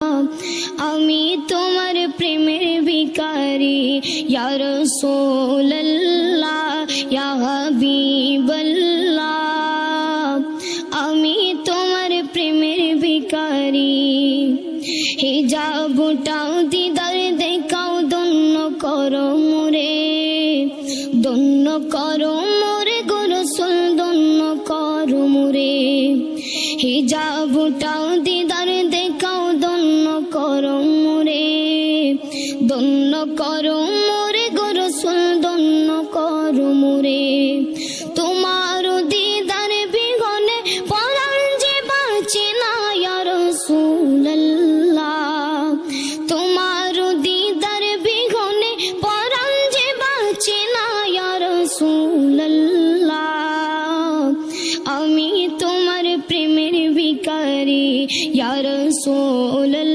আমি তোমার প্রেমের ভিখারি ইয়া রাসূলুল্লাহ ইয়া হাবিবাল্লাহ, আমি তোমার প্রেমের ভিখারি। হিজাবটাও দিদার দেখাও, ধন্য করো মোরে, ধন্য করো মোরে গো রাসূল, ধন্য করো মোরে। হিজাবটাও দিদার দেখাও, ধন্য করো মোরে, ধন্য করো মোরে গো রাসূল, ধন্য করো মোরে।